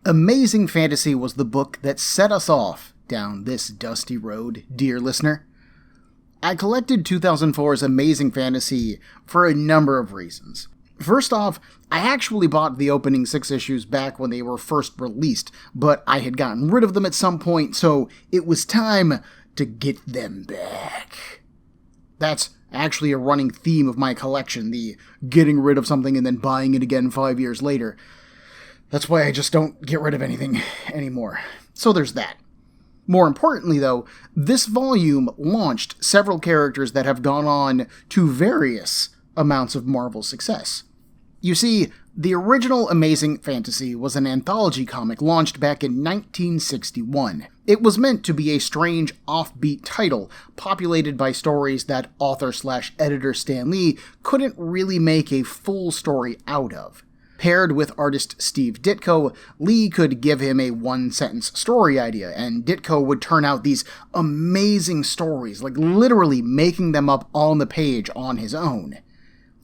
Amazing Fantasy was the book that set us off down this dusty road, dear listener. I collected 2004's Amazing Fantasy for a number of reasons. First off, I actually bought the opening 6 issues back when they were first released, but I had gotten rid of them at some point, so it was time to get them back. That's actually a running theme of my collection, the getting rid of something and then buying it again 5 years later. That's why I just don't get rid of anything anymore. So there's that. More importantly, though, this volume launched several characters that have gone on to various amounts of Marvel success. You see, the original Amazing Fantasy was an anthology comic launched back in 1961. It was meant to be a strange, offbeat title, populated by stories that author/editor Stan Lee couldn't really make a full story out of. Paired with artist Steve Ditko, Lee could give him a one-sentence story idea, and Ditko would turn out these amazing stories, like literally making them up on the page on his own.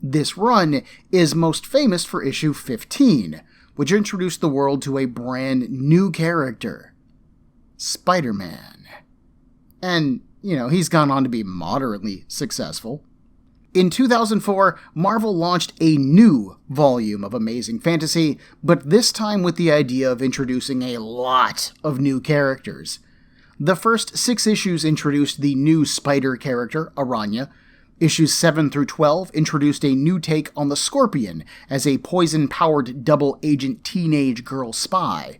This run is most famous for issue 15, which introduced the world to a brand new character, Spider-Man. And, he's gone on to be moderately successful. In 2004, Marvel launched a new volume of Amazing Fantasy, but this time with the idea of introducing a lot of new characters. The first 6 issues introduced the new Spider character, Aranya. Issues 7 through 12 introduced a new take on the Scorpion as a poison-powered double-agent teenage girl spy.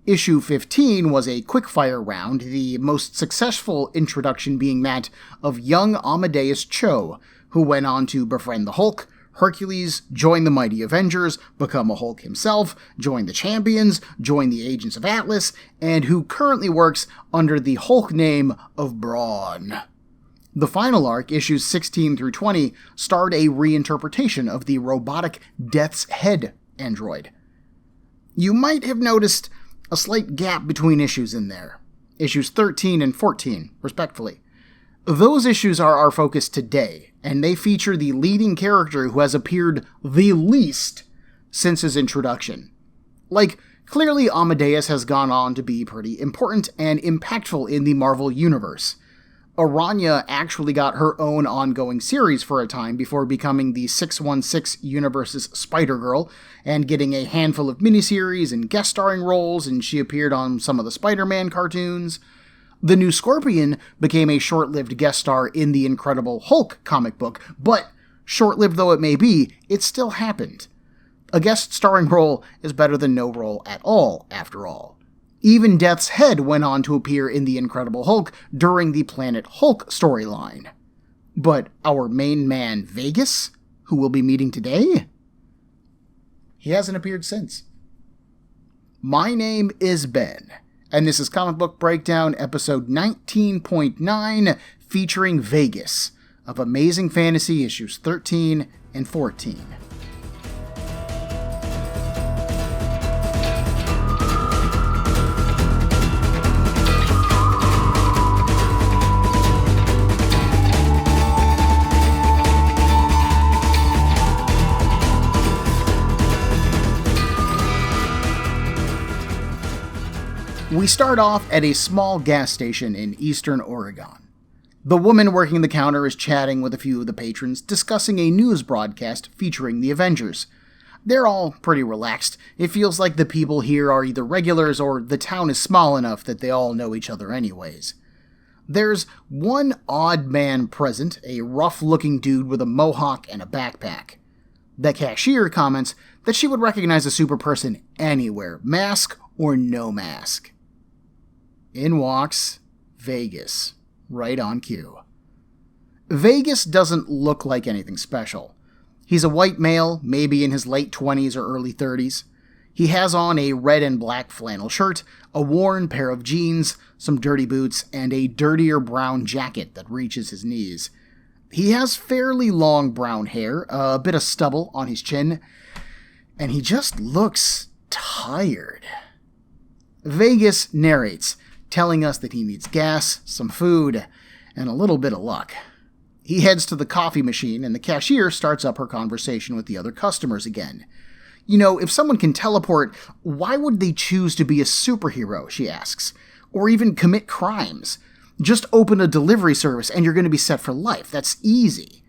Issue 15 was a quickfire round, the most successful introduction being that of young Amadeus Cho, who went on to befriend the Hulk, Hercules, join the Mighty Avengers, become a Hulk himself, join the Champions, join the Agents of Atlas, and who currently works under the Hulk name of Brawn. The final arc, issues 16 through 20, starred a reinterpretation of the robotic Death's Head android. You might have noticed a slight gap between issues in there, issues 13 and 14, respectively. Those issues are our focus today, and they feature the leading character who has appeared the least since his introduction. Clearly Amadeus has gone on to be pretty important and impactful in the Marvel Universe. Aranya actually got her own ongoing series for a time before becoming the 616 Universe's Spider-Girl and getting a handful of miniseries and guest starring roles, and she appeared on some of the Spider-Man cartoons. The new Scorpion became a short-lived guest star in the Incredible Hulk comic book, but short-lived though it may be, it still happened. A guest starring role is better than no role at all, after all. Even Death's Head went on to appear in the Incredible Hulk during the Planet Hulk storyline. But our main man, Vegas, who we'll be meeting today, he hasn't appeared since. My name is Ben, and this is Comic Book Breakdown, episode 19.9, featuring Vegas, of Amazing Fantasy issues 13 and 14. We start off at a small gas station in eastern Oregon. The woman working the counter is chatting with a few of the patrons, discussing a news broadcast featuring the Avengers. They're all pretty relaxed. It feels like the people here are either regulars or the town is small enough that they all know each other anyways. There's one odd man present, a rough-looking dude with a mohawk and a backpack. The cashier comments that she would recognize a super person anywhere, mask or no mask. In walks Vegas, right on cue. Vegas doesn't look like anything special. He's a white male, maybe in his late 20s or early 30s. He has on a red and black flannel shirt, a worn pair of jeans, some dirty boots, and a dirtier brown jacket that reaches his knees. He has fairly long brown hair, a bit of stubble on his chin, and he just looks tired. Vegas narrates, telling us that he needs gas, some food, and a little bit of luck. He heads to the coffee machine, and the cashier starts up her conversation with the other customers again. If someone can teleport, why would they choose to be a superhero, she asks, or even commit crimes? Just open a delivery service and you're going to be set for life. That's easy.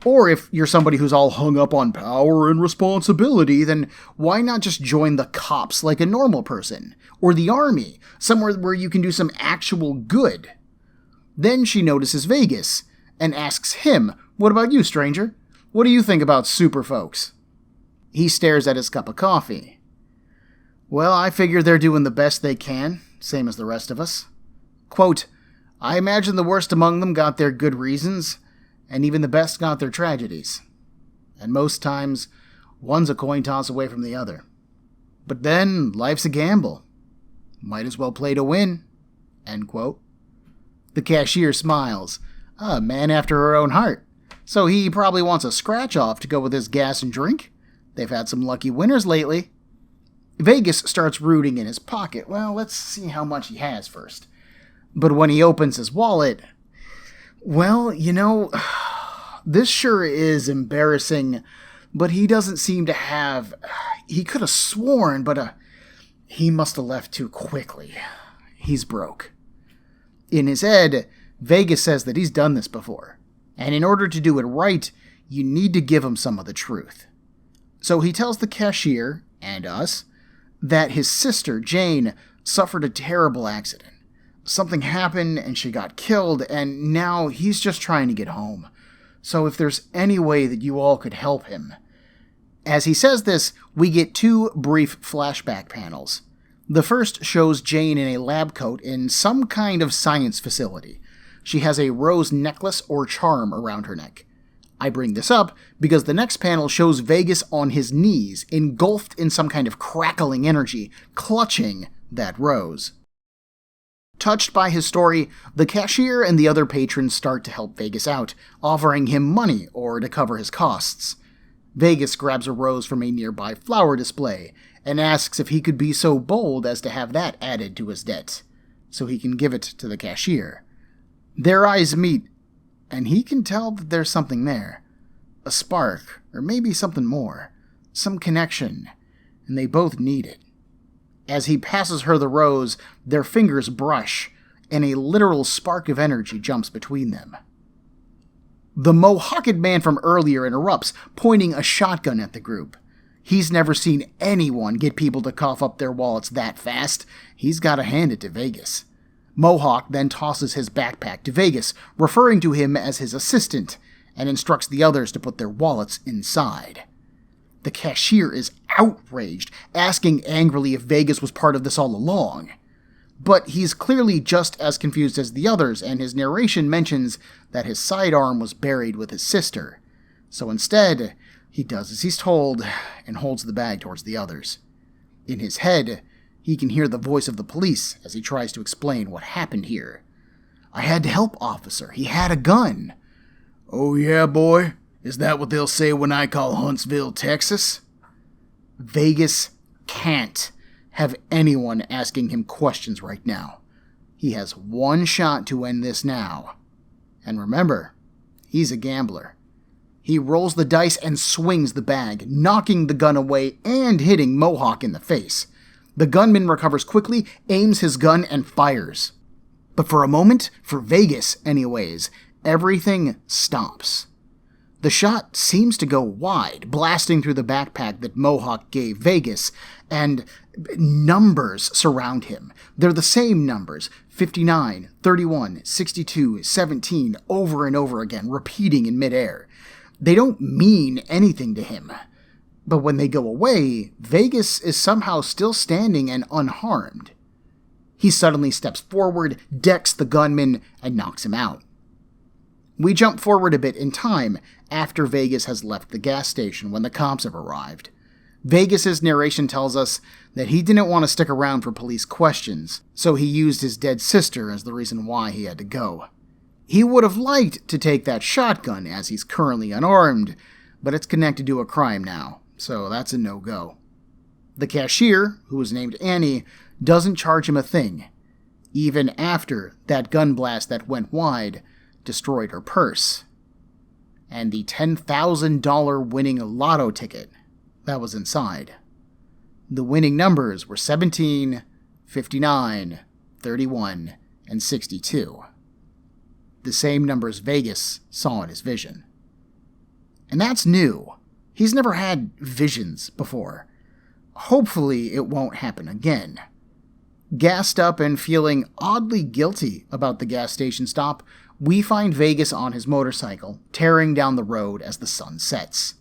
Or if you're somebody who's all hung up on power and responsibility, then why not just join the cops like a normal person? Or the army, somewhere where you can do some actual good? Then she notices Vegas and asks him, "What about you, stranger? What do you think about super folks?" He stares at his cup of coffee. "Well, I figure they're doing the best they can, same as the rest of us." Quote, "I imagine the worst among them got their good reasons, and even the best got their tragedies. And most times, one's a coin toss away from the other. But then, life's a gamble. Might as well play to win." End quote. The cashier smiles. A man after her own heart. So he probably wants a scratch-off to go with his gas and drink. They've had some lucky winners lately. Vegas starts rooting in his pocket. Well, let's see how much he has first. But when he opens his wallet, well, this sure is embarrassing, but he doesn't seem to have... He could have sworn, but he must have left too quickly. He's broke. In his head, Vegas says that he's done this before, and in order to do it right, you need to give him some of the truth. So he tells the cashier, and us, that his sister, Jane, suffered a terrible accident. Something happened and she got killed, and now he's just trying to get home. So if there's any way that you all could help him. As he says this, we get two brief flashback panels. The first shows Jane in a lab coat in some kind of science facility. She has a rose necklace or charm around her neck. I bring this up because the next panel shows Vegas on his knees, engulfed in some kind of crackling energy, clutching that rose. Touched by his story, the cashier and the other patrons start to help Vegas out, offering him money or to cover his costs. Vegas grabs a rose from a nearby flower display and asks if he could be so bold as to have that added to his debt, so he can give it to the cashier. Their eyes meet, and he can tell that there's something there. A spark, or maybe something more. Some connection, and they both need it. As he passes her the rose, their fingers brush, and a literal spark of energy jumps between them. The mohawked man from earlier interrupts, pointing a shotgun at the group. He's never seen anyone get people to cough up their wallets that fast. He's got to hand it to Vegas. Mohawk then tosses his backpack to Vegas, referring to him as his assistant, and instructs the others to put their wallets inside. The cashier is outraged, asking angrily if Vegas was part of this all along. But he's clearly just as confused as the others, and his narration mentions that his sidearm was buried with his sister. So instead, he does as he's told and holds the bag towards the others. In his head, he can hear the voice of the police as he tries to explain what happened here. "I had to help, officer. He had a gun." "Oh yeah, boy? Is that what they'll say when I call Huntsville, Texas?" Vegas can't have anyone asking him questions right now. He has one shot to end this now. And remember, he's a gambler. He rolls the dice and swings the bag, knocking the gun away and hitting Mohawk in the face. The gunman recovers quickly, aims his gun, and fires. But for a moment, for Vegas anyways, everything stops. The shot seems to go wide, blasting through the backpack that Mohawk gave Vegas, and numbers surround him. They're the same numbers, 59, 31, 62, 17, over and over again, repeating in midair. They don't mean anything to him. But when they go away, Vegas is somehow still standing and unharmed. He suddenly steps forward, decks the gunman, and knocks him out. We jump forward a bit in time after Vegas has left the gas station when the cops have arrived. Vegas's narration tells us that he didn't want to stick around for police questions, so he used his dead sister as the reason why he had to go. He would have liked to take that shotgun as he's currently unarmed, but it's connected to a crime now, so that's a no-go. The cashier, who is named Annie, doesn't charge him a thing, even after that gun blast that went wide destroyed her purse. And the $10,000 winning lotto ticket that was inside. The winning numbers were 17, 59, 31, and 62. The same numbers Vegas saw in his vision. And that's new. He's never had visions before. Hopefully it won't happen again. Gassed up and feeling oddly guilty about the gas station stop, we find Vegas on his motorcycle, tearing down the road as the sun sets.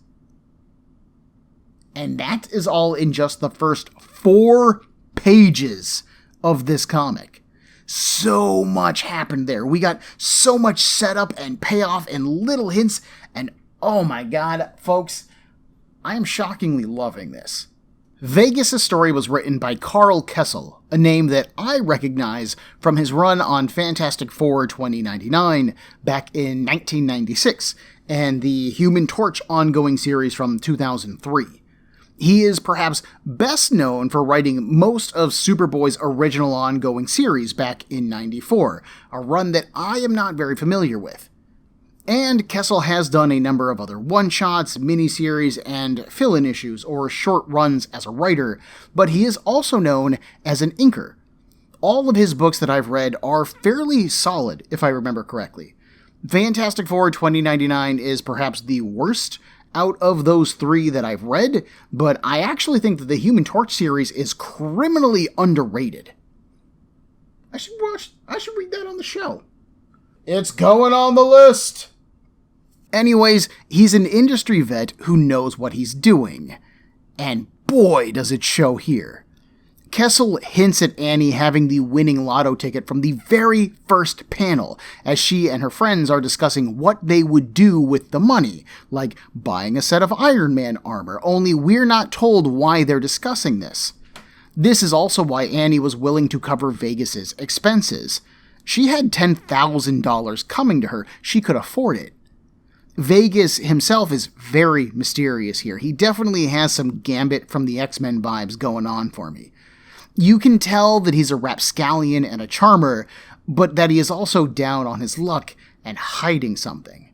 And that is all in just the first 4 pages of this comic. So much happened there. We got so much setup and payoff and little hints, and oh my god, folks, I am shockingly loving this. Vegas' story was written by Karl Kesel, a name that I recognize from his run on Fantastic Four 2099 back in 1996, and the Human Torch ongoing series from 2003. He is perhaps best known for writing most of Superboy's original ongoing series back in '94, a run that I am not very familiar with. And Kesel has done a number of other one-shots, miniseries, and fill-in issues or short runs as a writer, but he is also known as an inker. All of his books that I've read are fairly solid, if I remember correctly. Fantastic Four 2099 is perhaps the worst out of those 3 that I've read, but I actually think that the Human Torch series is criminally underrated. I should read that on the show. It's going on the list! Anyways, he's an industry vet who knows what he's doing. And boy, does it show here. Kesel hints at Annie having the winning lotto ticket from the very first panel, as she and her friends are discussing what they would do with the money, like buying a set of Iron Man armor, only we're not told why they're discussing this. This is also why Annie was willing to cover Vegas' expenses. She had $10,000 coming to her, she could afford it. Vegas himself is very mysterious here. He definitely has some Gambit from the X-Men vibes going on for me. You can tell that he's a rapscallion and a charmer, but that he is also down on his luck and hiding something.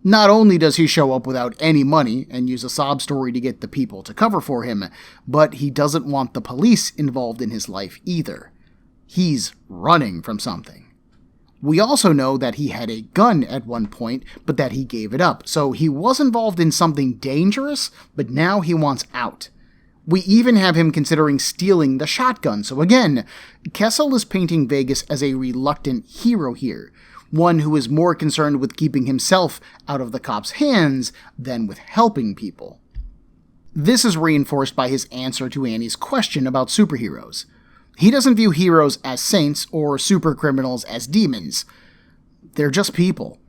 Not only does he show up without any money and use a sob story to get the people to cover for him, but he doesn't want the police involved in his life either. He's running from something. We also know that he had a gun at one point, but that he gave it up, so he was involved in something dangerous, but now he wants out. We even have him considering stealing the shotgun, so again, Kesel is painting Vegas as a reluctant hero here, one who is more concerned with keeping himself out of the cops' hands than with helping people. This is reinforced by his answer to Annie's question about superheroes. He doesn't view heroes as saints or supercriminals as demons. They're just people.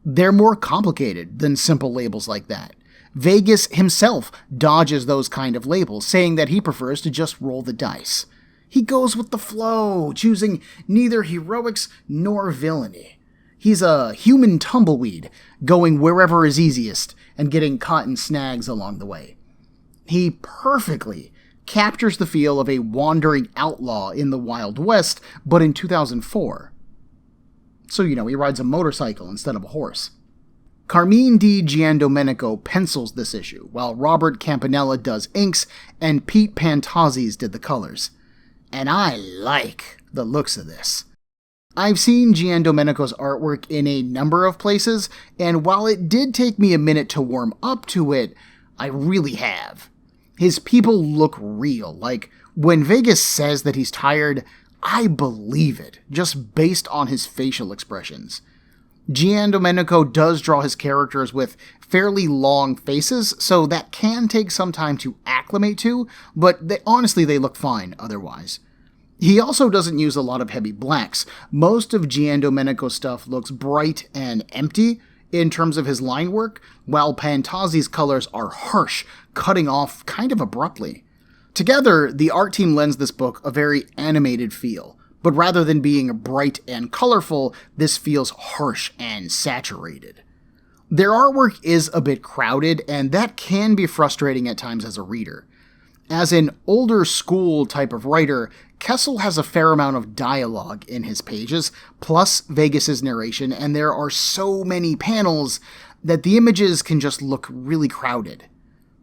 They're more complicated than simple labels like that. Vegas himself dodges those kind of labels, saying that he prefers to just roll the dice. He goes with the flow, choosing neither heroics nor villainy. He's a human tumbleweed, going wherever is easiest and getting caught in snags along the way. He perfectly captures the feel of a wandering outlaw in the Wild West, but in 2004. So, he rides a motorcycle instead of a horse. Carmine di Giandomenico pencils this issue, while Robert Campanella does inks, and Pete Pantazis did the colors. And I like the looks of this. I've seen Giandomenico's artwork in a number of places, and while it did take me a minute to warm up to it, I really have. His people look real. Like, when Vegas says that he's tired, I believe it, just based on his facial expressions. Giandomenico does draw his characters with fairly long faces, so that can take some time to acclimate to, but honestly they look fine otherwise. He also doesn't use a lot of heavy blacks. Most of Giandomenico's stuff looks bright and empty in terms of his line work, while Pantazzi's colors are harsh, cutting off kind of abruptly. Together, the art team lends this book a very animated feel, but rather than being bright and colorful, this feels harsh and saturated. Their artwork is a bit crowded, and that can be frustrating at times as a reader. As an older school type of writer, Kesel has a fair amount of dialogue in his pages, plus Vegas' narration, and there are so many panels that the images can just look really crowded.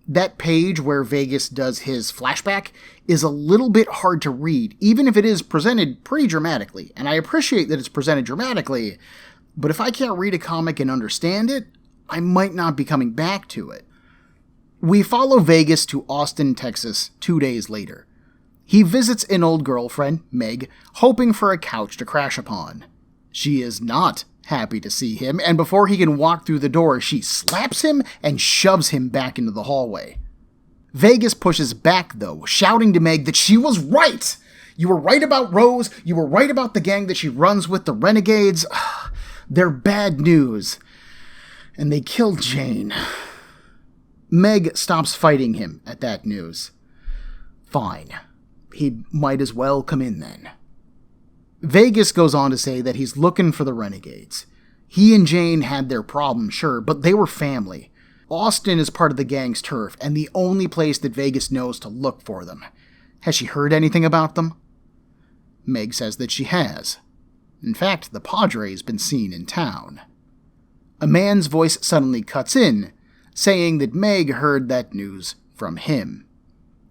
That page where Vegas does his flashback is a little bit hard to read, even if it is presented pretty dramatically. And I appreciate that it's presented dramatically, but if I can't read a comic and understand it, I might not be coming back to it. We follow Vegas to Austin, Texas, 2 days later. He visits an old girlfriend, Meg, hoping for a couch to crash upon. She is not happy to see him, and before he can walk through the door, she slaps him and shoves him back into the hallway. Vegas pushes back, though, shouting to Meg that she was right! You were right about Rose, you were right about the gang that she runs with, the Renegades. They're bad news. And they killed Jane. Meg stops fighting him at that news. Fine. He might as well come in then. Vegas goes on to say that he's looking for the Renegades. He and Jane had their problems, sure, but they were family. Austin is part of the gang's turf, and the only place that Vegas knows to look for them. Has she heard anything about them? Meg says that she has. In fact, the Padre's been seen in town. A man's voice suddenly cuts in, saying that Meg heard that news from him.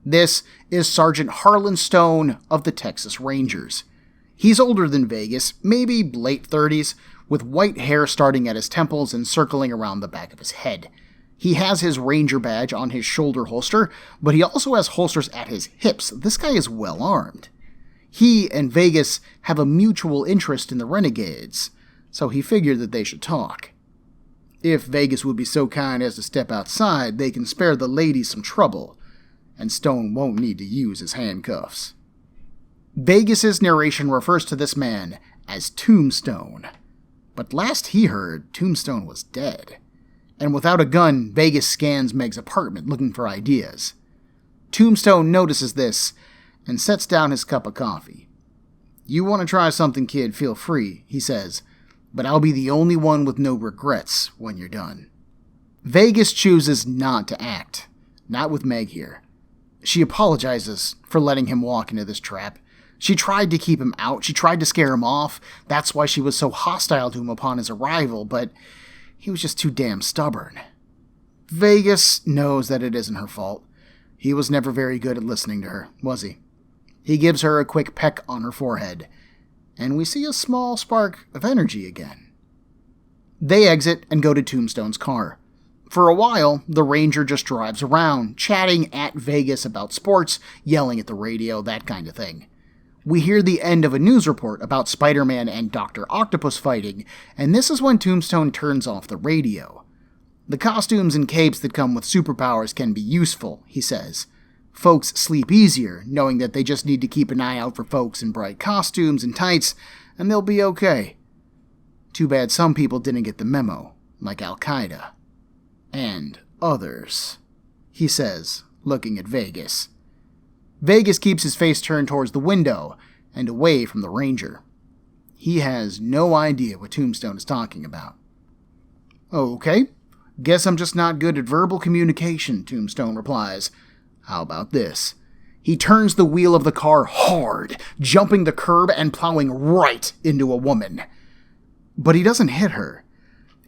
This is Sergeant Harlan Stone of the Texas Rangers. He's older than Vegas, maybe late 30s, with white hair starting at his temples and circling around the back of his head. He has his Ranger badge on his shoulder holster, but he also has holsters at his hips. This guy is well armed. He and Vegas have a mutual interest in the Renegades, so he figured that they should talk. If Vegas would be so kind as to step outside, they can spare the ladies some trouble, and Stone won't need to use his handcuffs. Vegas's narration refers to this man as Tombstone, but last he heard, Tombstone was dead. And without a gun, Vegas scans Meg's apartment looking for ideas. Tombstone notices this and sets down his cup of coffee. You want to try something, kid, feel free, he says, but I'll be the only one with no regrets when you're done. Vegas chooses not to act, not with Meg here. She apologizes for letting him walk into this trap. She tried to keep him out, she tried to scare him off, that's why she was so hostile to him upon his arrival, but he was just too damn stubborn. Vegas knows that it isn't her fault. He was never very good at listening to her, was he? He gives her a quick peck on her forehead, and we see a small spark of energy again. They exit and go to Tombstone's car. For a while, the Ranger just drives around, chatting at Vegas about sports, yelling at the radio, that kind of thing. We hear the end of a news report about Spider-Man and Dr. Octopus fighting, and this is when Tombstone turns off the radio. The costumes and capes that come with superpowers can be useful, he says. Folks sleep easier, knowing that they just need to keep an eye out for folks in bright costumes and tights, and they'll be okay. Too bad some people didn't get the memo, like Al-Qaeda. And others, he says, looking at Vegas. Vegas keeps his face turned towards the window and away from the Ranger. He has no idea what Tombstone is talking about. Okay, guess I'm just not good at verbal communication, Tombstone replies. How about this? He turns the wheel of the car hard, jumping the curb and plowing right into a woman. But he doesn't hit her.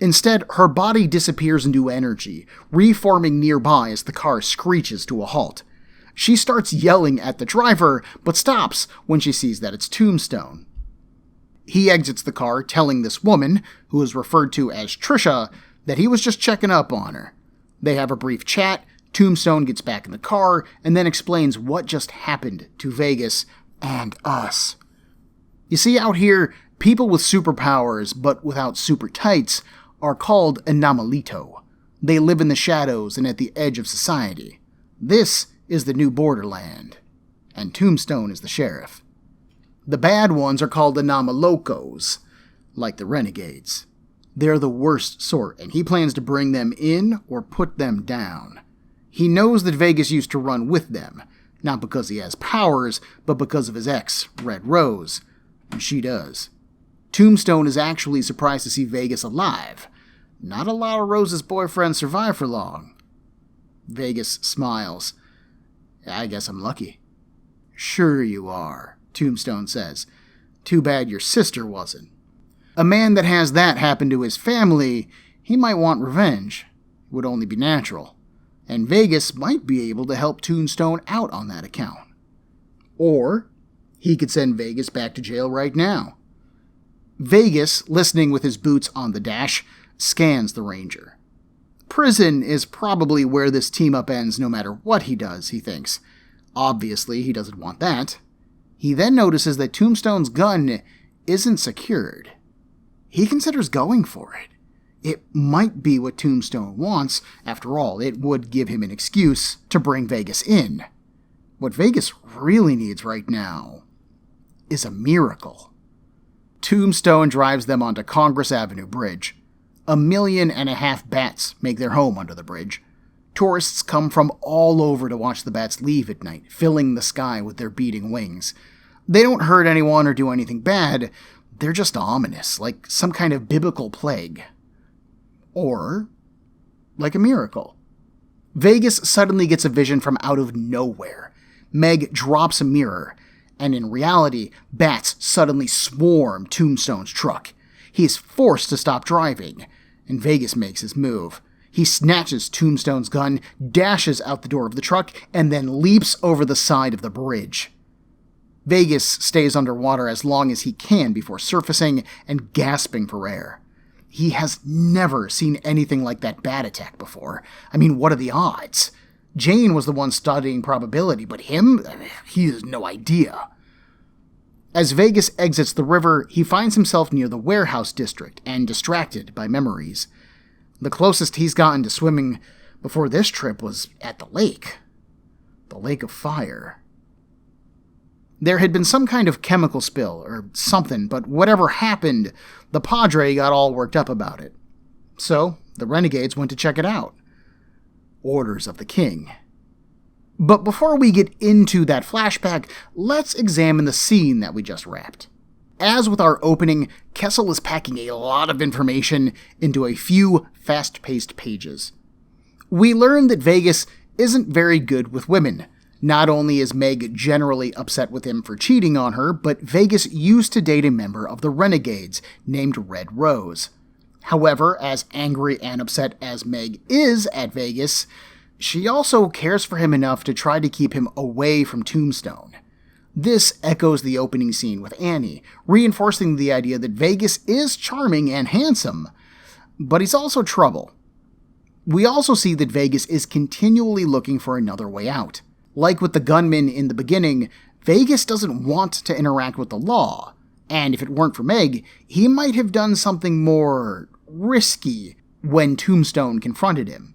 Instead, her body disappears into energy, reforming nearby as the car screeches to a halt. She starts yelling at the driver, but stops when she sees that it's Tombstone. He exits the car, telling this woman, who is referred to as Trisha, that he was just checking up on her. They have a brief chat, Tombstone gets back in the car, and then explains what just happened to Vegas and us. You see, out here, people with superpowers, but without super tights, are called anomalito. They live in the shadows and at the edge of society. This is the new borderland, and Tombstone is the sheriff. The bad ones are called anomalocos, like the Renegades. They're the worst sort, and he plans to bring them in or put them down. He knows that Vegas used to run with them, not because he has powers, but because of his ex, Red Rose, and she does. Tombstone is actually surprised to see Vegas alive. Not a lot of Rose's boyfriends survive for long. Vegas smiles. I guess I'm lucky. Sure you are, Tombstone says. Too bad your sister wasn't. A man that has that happen to his family, he might want revenge. It would only be natural. and Vegas might be able to help Tombstone out on that account. Or he could send Vegas back to jail right now. Vegas, listening with his boots on the dash, scans the Ranger. Prison is probably where this team-up ends no matter what he does, he thinks. Obviously, he doesn't want that. He then notices that Tombstone's gun isn't secured. He considers going for it. It might be what Tombstone wants. After all, it would give him an excuse to bring Vegas in. What Vegas really needs right now is a miracle. Tombstone drives them onto Congress Avenue Bridge. 1.5 million bats make their home under the bridge. Tourists come from all over to watch the bats leave at night, filling the sky with their beating wings. They don't hurt anyone or do anything bad. They're just ominous, like some kind of biblical plague. Or like a miracle. Vegas suddenly gets a vision from out of nowhere. Meg drops a mirror, and in reality, bats suddenly swarm Tombstone's truck. He is forced to stop driving, and Vegas makes his move. He snatches Tombstone's gun, dashes out the door of the truck, and then leaps over the side of the bridge. Vegas stays underwater as long as he can before surfacing and gasping for air. He has never seen anything like that bat attack before. I mean, what are the odds? Jane was the one studying probability, but him? He has no idea. As Vegas exits the river, he finds himself near the warehouse district and distracted by memories. The closest he's gotten to swimming before this trip was at the lake. The Lake of Fire. There had been some kind of chemical spill or something, but whatever happened, the Padre got all worked up about it. So, the Renegades went to check it out. Orders of the King. But before we get into that flashback, let's examine the scene that we just wrapped. As with our opening, Kessel is packing a lot of information into a few fast-paced pages. We learn that Vegas isn't very good with women. Not only is Meg generally upset with him for cheating on her, but Vegas used to date a member of the Renegades named Red Rose. However, as angry and upset as Meg is at Vegas, she also cares for him enough to try to keep him away from Tombstone. This echoes the opening scene with Annie, reinforcing the idea that Vegas is charming and handsome, but he's also trouble. We also see that Vegas is continually looking for another way out. Like with the gunman in the beginning, Vegas doesn't want to interact with the law, and if it weren't for Meg, he might have done something more risky when Tombstone confronted him.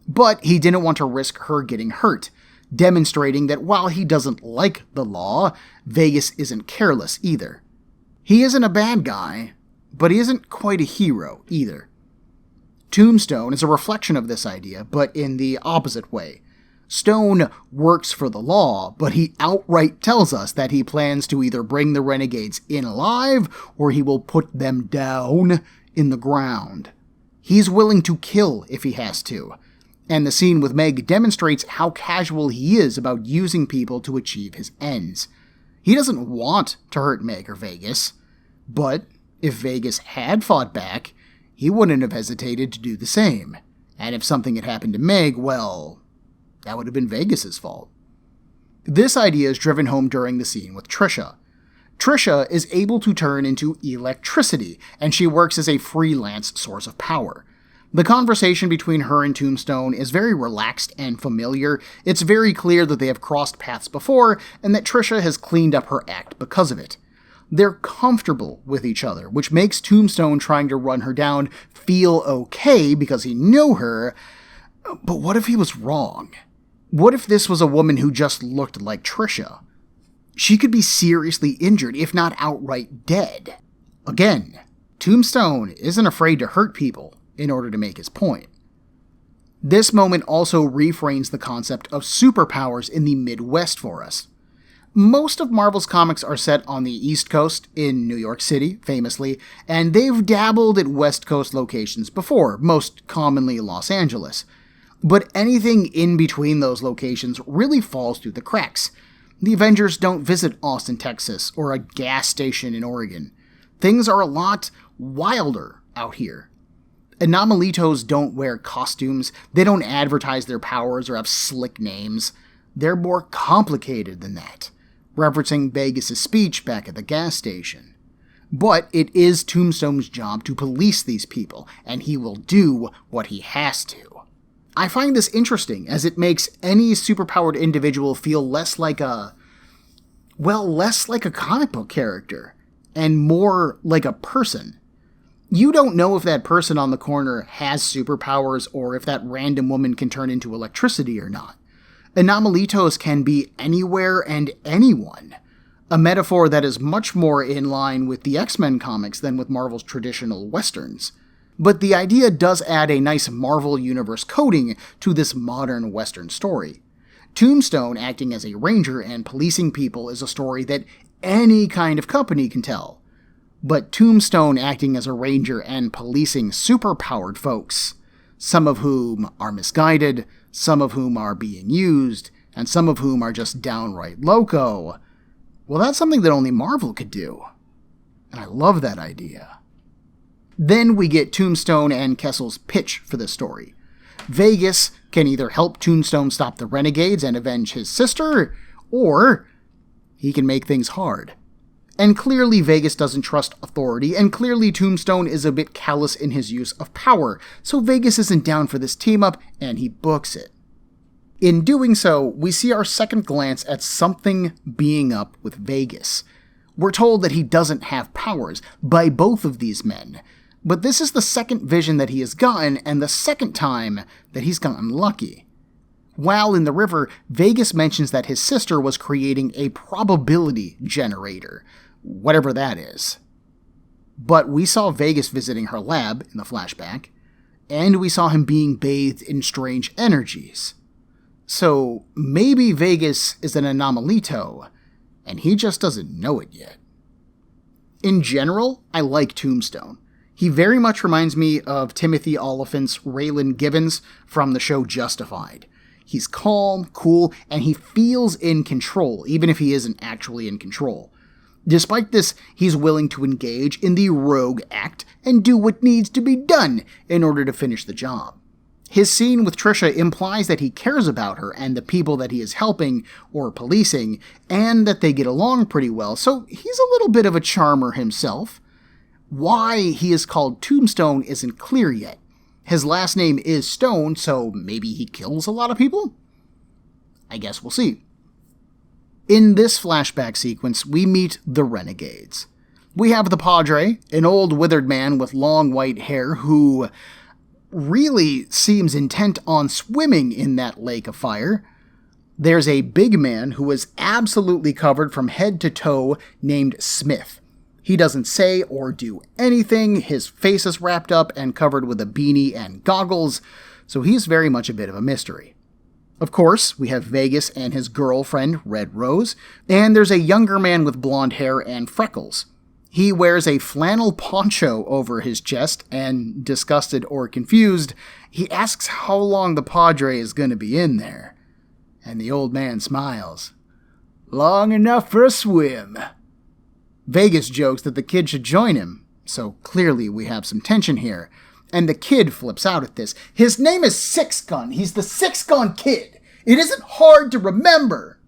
But he didn't want to risk her getting hurt, demonstrating that while he doesn't like the law, Vegas isn't careless either. He isn't a bad guy, but he isn't quite a hero either. Tombstone is a reflection of this idea, but in the opposite way. Stone works for the law, but he outright tells us that he plans to either bring the Renegades in alive, or he will put them down in the ground. He's willing to kill if he has to. And the scene with Meg demonstrates how casual he is about using people to achieve his ends. He doesn't want to hurt Meg or Vegas, but if Vegas had fought back, he wouldn't have hesitated to do the same. And if something had happened to Meg, well, that would have been Vegas's fault. This idea is driven home during the scene with Trisha. Trisha is able to turn into electricity, and she works as a freelance source of power. The conversation between her and Tombstone is very relaxed and familiar. It's very clear that they have crossed paths before, and that Trisha has cleaned up her act because of it. They're comfortable with each other, which makes Tombstone trying to run her down feel okay because he knew her. But what if he was wrong? What if this was a woman who just looked like Trisha? She could be seriously injured, if not outright dead. Again, Tombstone isn't afraid to hurt people in order to make his point. This moment also reframes the concept of superpowers in the Midwest for us. Most of Marvel's comics are set on the East Coast, in New York City, famously, and they've dabbled at West Coast locations before, most commonly Los Angeles. But anything in between those locations really falls through the cracks. The Avengers don't visit Austin, Texas, or a gas station in Oregon. Things are a lot wilder out here. Anomalitos don't wear costumes, they don't advertise their powers or have slick names. They're more complicated than that, referencing Vegas' speech back at the gas station. But it is Tombstone's job to police these people, and he will do what he has to. I find this interesting, as it makes any superpowered individual feel less like a comic book character, and more like a person. You don't know if that person on the corner has superpowers or if that random woman can turn into electricity or not. Anomalitos can be anywhere and anyone, a metaphor that is much more in line with the X-Men comics than with Marvel's traditional westerns. But the idea does add a nice Marvel Universe coding to this modern western story. Tombstone acting as a ranger and policing people is a story that any kind of company can tell. But Tombstone acting as a ranger and policing superpowered folks, some of whom are misguided, some of whom are being used, and some of whom are just downright loco, well, that's something that only Marvel could do. And I love that idea. Then we get Tombstone and Kessel's pitch for this story. Vegas can either help Tombstone stop the Renegades and avenge his sister, or he can make things hard. And clearly Vegas doesn't trust authority, and clearly Tombstone is a bit callous in his use of power, so Vegas isn't down for this team-up, and he books it. In doing so, we see our second glance at something being up with Vegas. We're told that he doesn't have powers by both of these men, but this is the second vision that he has gotten, and the second time that he's gotten lucky. While in the river, Vegas mentions that his sister was creating a probability generator, whatever that is. But we saw Vegas visiting her lab in the flashback, and we saw him being bathed in strange energies. So maybe Vegas is an anomalito, and he just doesn't know it yet. In general, I like Tombstone. He very much reminds me of Timothy Olyphant's Raylan Givens from the show Justified. He's calm, cool, and he feels in control, even if he isn't actually in control. Despite this, he's willing to engage in the rogue act and do what needs to be done in order to finish the job. His scene with Trisha implies that he cares about her and the people that he is helping or policing, and that they get along pretty well, so he's a little bit of a charmer himself. Why he is called Tombstone isn't clear yet. His last name is Stone, so maybe he kills a lot of people? I guess we'll see. In this flashback sequence, we meet the Renegades. We have the Padre, an old withered man with long white hair who really seems intent on swimming in that lake of fire. There's a big man who is absolutely covered from head to toe named Smith. He doesn't say or do anything, his face is wrapped up and covered with a beanie and goggles, so he's very much a bit of a mystery. Of course, we have Vegas and his girlfriend, Red Rose, and there's a younger man with blonde hair and freckles. He wears a flannel poncho over his chest, and, disgusted or confused, he asks how long the Padre is going to be in there. And the old man smiles. Long enough for a swim. Vegas jokes that the kid should join him, so clearly we have some tension here. And the kid flips out at this. His name is Six Gun. He's the Six Gun Kid. It isn't hard to remember.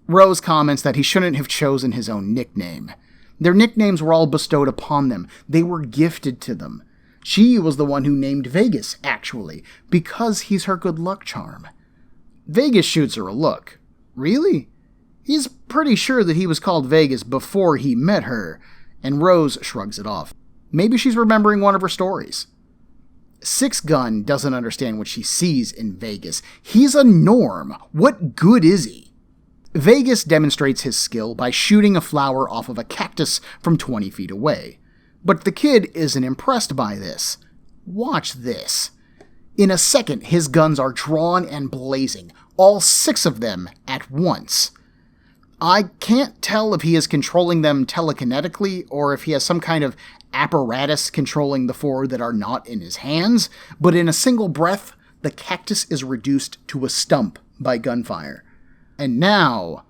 Rose comments that he shouldn't have chosen his own nickname. Their nicknames were all bestowed upon them. They were gifted to them. She was the one who named Vegas, actually, because he's her good luck charm. Vegas shoots her a look. Really? He's pretty sure that he was called Vegas before he met her, and Rose shrugs it off. Maybe she's remembering one of her stories. Six Gun doesn't understand what she sees in Vegas. He's a norm. What good is he? Vegas demonstrates his skill by shooting a flower off of a cactus from 20 feet away. But the kid isn't impressed by this. Watch this. In a second, his guns are drawn and blazing, all 6 of them at once. I can't tell if he is controlling them telekinetically or if he has some kind of apparatus controlling the 4 that are not in his hands, but in a single breath, the cactus is reduced to a stump by gunfire. And now,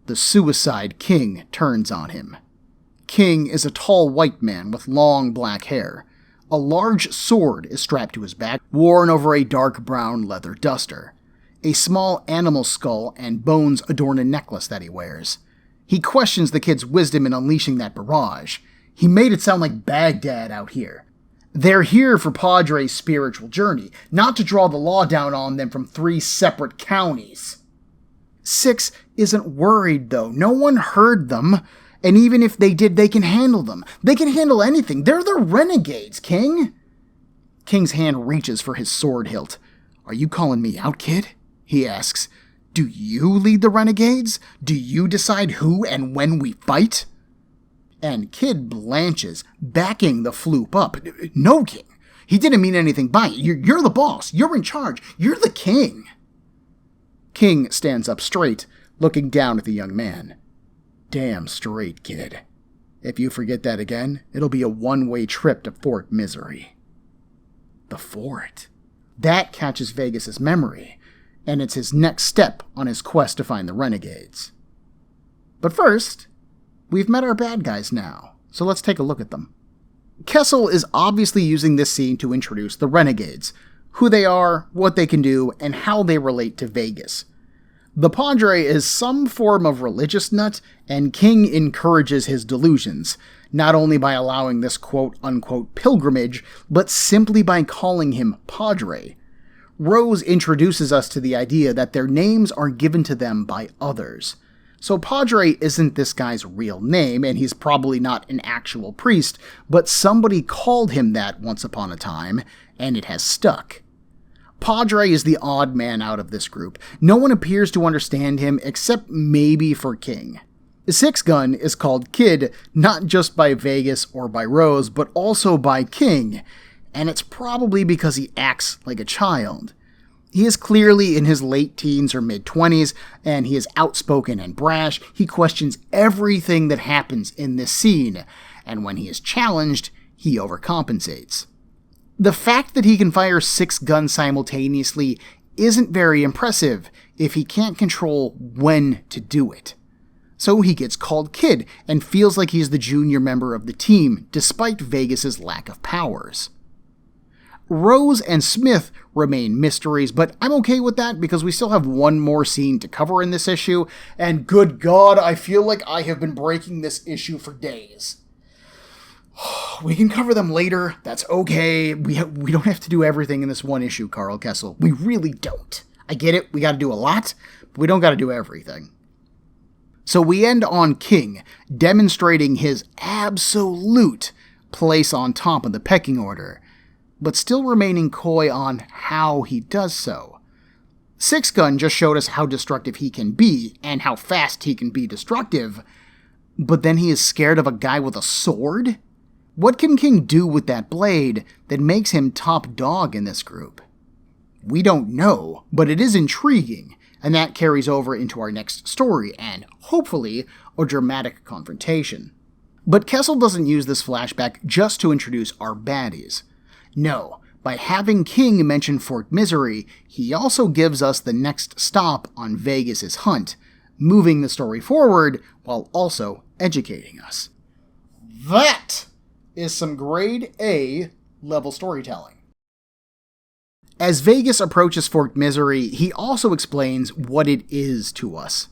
the Suicide King turns on him. King is a tall white man with long black hair. A large sword is strapped to his back, worn over a dark brown leather duster. A small animal skull and bones adorn a necklace that he wears. He questions the kid's wisdom in unleashing that barrage. He made it sound like Baghdad out here. They're here for Padre's spiritual journey, not to draw the law down on them from 3 separate counties. 6 isn't worried, though. No one heard them, and even if they did, they can handle them. They can handle anything. They're the Renegades, King! King's hand reaches for his sword hilt. Are you calling me out, kid? He asks. Do you lead the Renegades? Do you decide who and when we fight? And Kid blanches, backing the floop up. No, King. He didn't mean anything by it. You're the boss. You're in charge. You're the king. King stands up straight, looking down at the young man. Damn straight, kid. If you forget that again, it'll be a one-way trip to Fort Misery. The fort. That catches Vegas's memory, and it's his next step on his quest to find the Renegades. But first, we've met our bad guys now, so let's take a look at them. Kessel is obviously using this scene to introduce the Renegades, who they are, what they can do, and how they relate to Vegas. The Padre is some form of religious nut, and King encourages his delusions, not only by allowing this quote-unquote pilgrimage, but simply by calling him Padre. Rose introduces us to the idea that their names are given to them by others. So Padre isn't this guy's real name, and he's probably not an actual priest, but somebody called him that once upon a time, and it has stuck. Padre is the odd man out of this group. No one appears to understand him except maybe for King. Six Gun is called Kid not just by Vegas or by Rose, but also by King, and it's probably because he acts like a child. He is clearly in his late teens or mid-20s, and he is outspoken and brash. He questions everything that happens in this scene, and when he is challenged, he overcompensates. The fact that he can fire 6 guns simultaneously isn't very impressive if he can't control when to do it. So he gets called Kid and feels like he's the junior member of the team, despite Vegas's lack of powers. Rose and Smith remain mysteries, but I'm okay with that because we still have one more scene to cover in this issue, and good God, I feel like I have been breaking this issue for days. We can cover them later, that's okay. We don't have to do everything in this one issue, Carl Kessel. We really don't. I get it, we gotta do a lot, but we don't gotta do everything. So we end on King, demonstrating his absolute place on top of the pecking order, but still remaining coy on how he does so. Six Gun just showed us how destructive he can be, and how fast he can be destructive, but then he is scared of a guy with a sword? What can King do with that blade that makes him top dog in this group? We don't know, but it is intriguing, and that carries over into our next story, and hopefully a dramatic confrontation. But Kessel doesn't use this flashback just to introduce our baddies. No, by having King mention Fort Misery, he also gives us the next stop on Vegas's hunt, moving the story forward while also educating us. That is some grade A level storytelling. As Vegas approaches Fort Misery, he also explains what it is to us.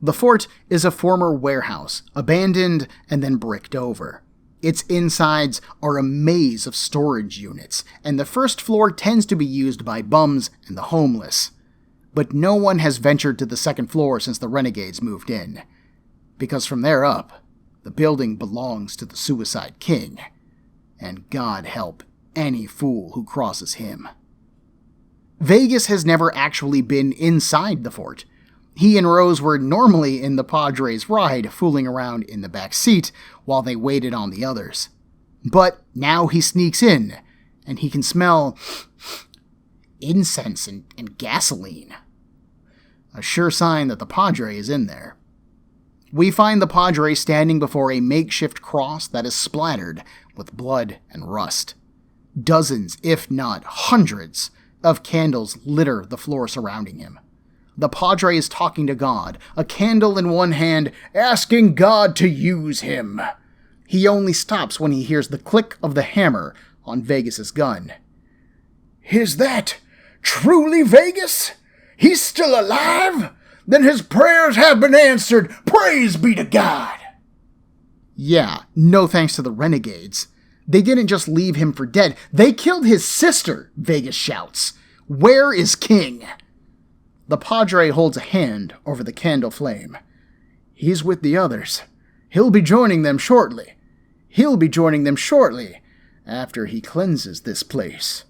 The fort is a former warehouse, abandoned and then bricked over. Its insides are a maze of storage units, and the first floor tends to be used by bums and the homeless. But no one has ventured to the second floor since the Renegades moved in, because from there up, the building belongs to the Suicide King, and God help any fool who crosses him. Vegas has never actually been inside the fort. He and Rose were normally in the Padre's ride, fooling around in the back seat while they waited on the others. But now he sneaks in, and he can smell incense and gasoline. A sure sign that the Padre is in there. We find the Padre standing before a makeshift cross that is splattered with blood and rust. Dozens, if not hundreds, of candles litter the floor surrounding him. The Padre is talking to God, a candle in one hand, asking God to use him. He only stops when he hears the click of the hammer, on Vegas's gun. "Is that truly Vegas? He's still alive? Then his prayers have been answered. Praise be to God." Yeah, no thanks to the Renegades. They didn't just leave him for dead. They killed his sister, Vegas shouts. Where is King? The Padre holds a hand over the candle flame. "He's with the others. He'll be joining them shortly. After he cleanses this place.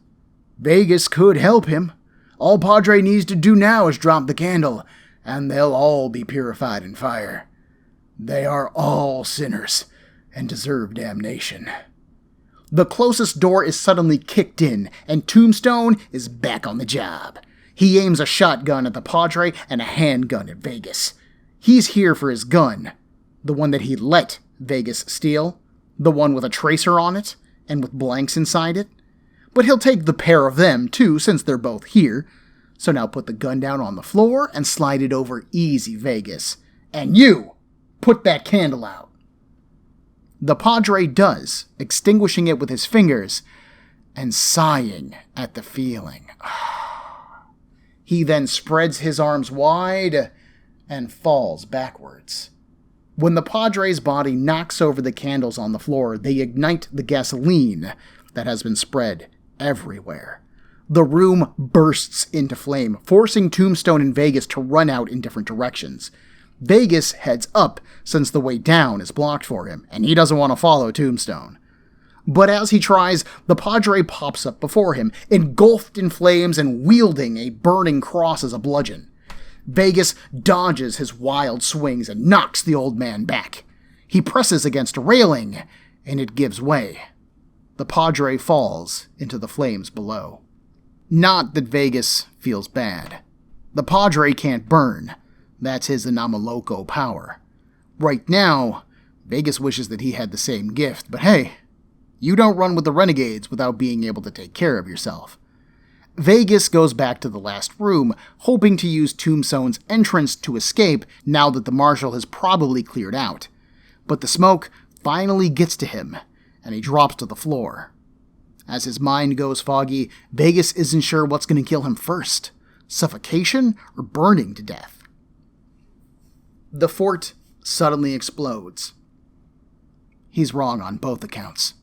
Vegas could help him. All Padre needs to do now is drop the candle, and they'll all be purified in fire. They are all sinners and deserve damnation." The closest door is suddenly kicked in, and Tombstone is back on the job. He aims a shotgun at the Padre and a handgun at Vegas. He's here for his gun, the one that he let Vegas steal, the one with a tracer on it and with blanks inside it. But he'll take the pair of them, too, since they're both here. So now put the gun down on the floor and slide it over easy, Vegas. And you, put that candle out. The Padre does, extinguishing it with his fingers and sighing at the feeling. He then spreads his arms wide and falls backwards. When the Padre's body knocks over the candles on the floor, they ignite the gasoline that has been spread everywhere. The room bursts into flame, forcing Tombstone and Vegas to run out in different directions. Vegas heads up since the way down is blocked for him, and he doesn't want to follow Tombstone. But as he tries, the Padre pops up before him, engulfed in flames and wielding a burning cross as a bludgeon. Vegas dodges his wild swings and knocks the old man back. He presses against a railing, and it gives way. The Padre falls into the flames below. Not that Vegas feels bad. The Padre can't burn. That's his Inamaloko power. Right now, Vegas wishes that he had the same gift, but hey, you don't run with the Renegades without being able to take care of yourself. Vegas goes back to the last room, hoping to use Tombstone's entrance to escape now that the marshal has probably cleared out. But the smoke finally gets to him, and he drops to the floor. As his mind goes foggy, Vegas isn't sure what's going to kill him first, suffocation or burning to death. The fort suddenly explodes. He's wrong on both accounts.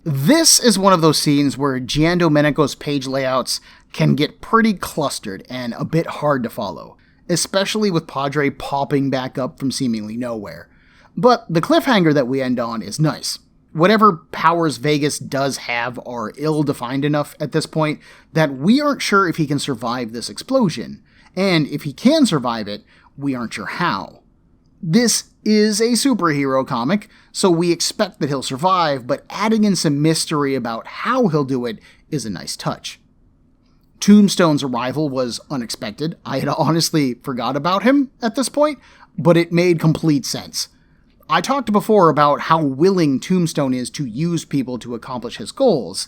This is one of those scenes where Giandomenico's page layouts can get pretty clustered and a bit hard to follow, especially with Padre popping back up from seemingly nowhere. But the cliffhanger that we end on is nice. Whatever powers Vegas does have are ill-defined enough at this point that we aren't sure if he can survive this explosion, and if he can survive it, we aren't sure how. This is a superhero comic, so we expect that he'll survive, but adding in some mystery about how he'll do it is a nice touch. Tombstone's arrival was unexpected. I had honestly forgot about him at this point, but it made complete sense. I talked before about how willing Tombstone is to use people to accomplish his goals,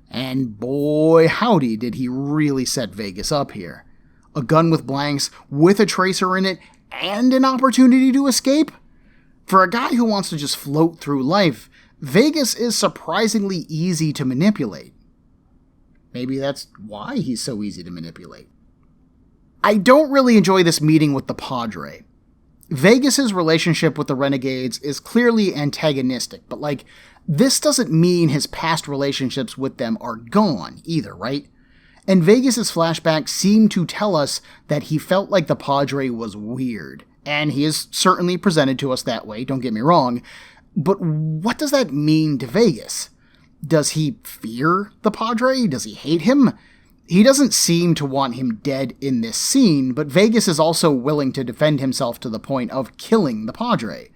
and boy howdy did he really set Vegas up here. A gun with blanks, with a tracer in it, and an opportunity to escape? For a guy who wants to just float through life, Vegas is surprisingly easy to manipulate. Maybe that's why he's so easy to manipulate. I don't really enjoy this meeting with the Padre. Vegas's relationship with the Renegades is clearly antagonistic, but this doesn't mean his past relationships with them are gone either, right? And Vegas's flashbacks seem to tell us that he felt like the Padre was weird. And he is certainly presented to us that way, don't get me wrong. But what does that mean to Vegas? Does he fear the Padre? Does he hate him? He doesn't seem to want him dead in this scene, but Vegas is also willing to defend himself to the point of killing the Padre.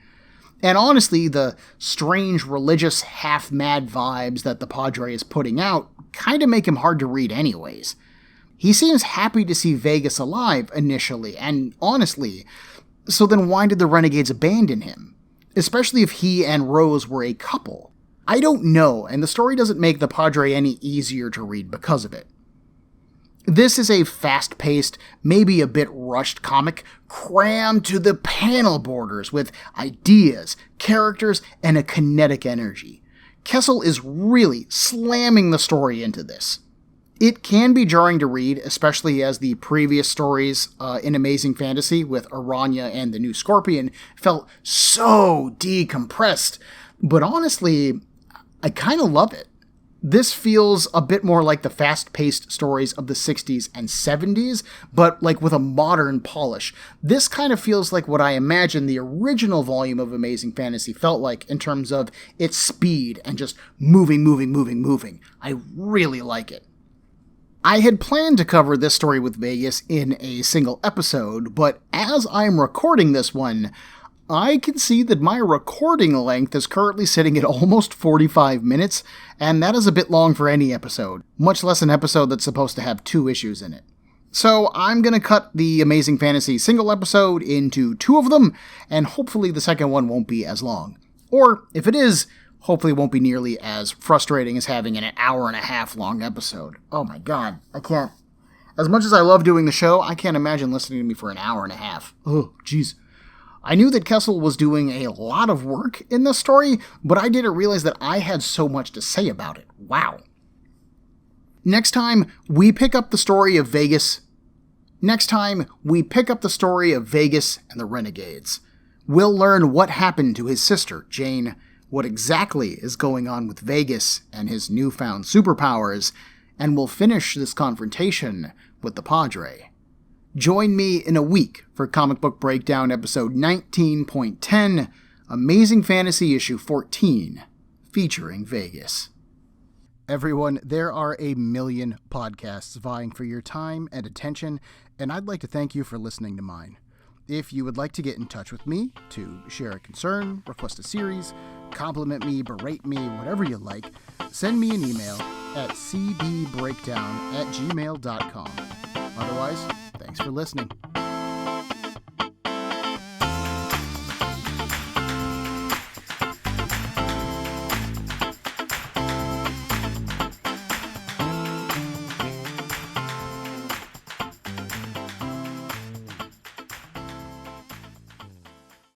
And honestly, the strange religious half-mad vibes that the Padre is putting out kind of make him hard to read anyways. He seems happy to see Vegas alive initially, and honestly, so then why did the Renegades abandon him? Especially if he and Rose were a couple. I don't know, and the story doesn't make the Padre any easier to read because of it. This is a fast-paced, maybe a bit rushed comic, crammed to the panel borders with ideas, characters, and a kinetic energy. Kessel is really slamming the story into this. It can be jarring to read, especially as the previous stories in Amazing Fantasy with Aranya and the New Scorpion felt so decompressed. But honestly, I kind of love it. This feels a bit more like the fast-paced stories of the 60s and 70s, but like with a modern polish. This kind of feels like what I imagine the original volume of Amazing Fantasy felt like in terms of its speed and just moving. I really like it. I had planned to cover this story with Vegas in a single episode, but as I'm recording this one, I can see that my recording length is currently sitting at almost 45 minutes, and that is a bit long for any episode, much less an episode that's supposed to have 2 issues in it. So I'm going to cut the Amazing Fantasy single episode into 2 of them, and hopefully the second one won't be as long. Or, if it is, hopefully it won't be nearly as frustrating as having an hour-and-a-half long episode. Oh my god, I can't. As much as I love doing the show, I can't imagine listening to me for an hour and a half. Oh, jeez. I knew that Kessel was doing a lot of work in this story, but I didn't realize that I had so much to say about it. Wow. Next time, we pick up the story of Vegas. Next time, we pick up the story of Vegas and the Renegades. We'll learn what happened to his sister, Jane, what exactly is going on with Vegas and his newfound superpowers, and we'll finish this confrontation with the Padre. Join me in a week for Comic Book Breakdown episode 19.10, Amazing Fantasy issue 14, featuring Vegas. Everyone, there are a million podcasts vying for your time and attention, and I'd like to thank you for listening to mine. If you would like to get in touch with me to share a concern, request a series, compliment me, berate me, whatever you like, send me an email at cbbreakdown@gmail.com. Otherwise, thanks for listening.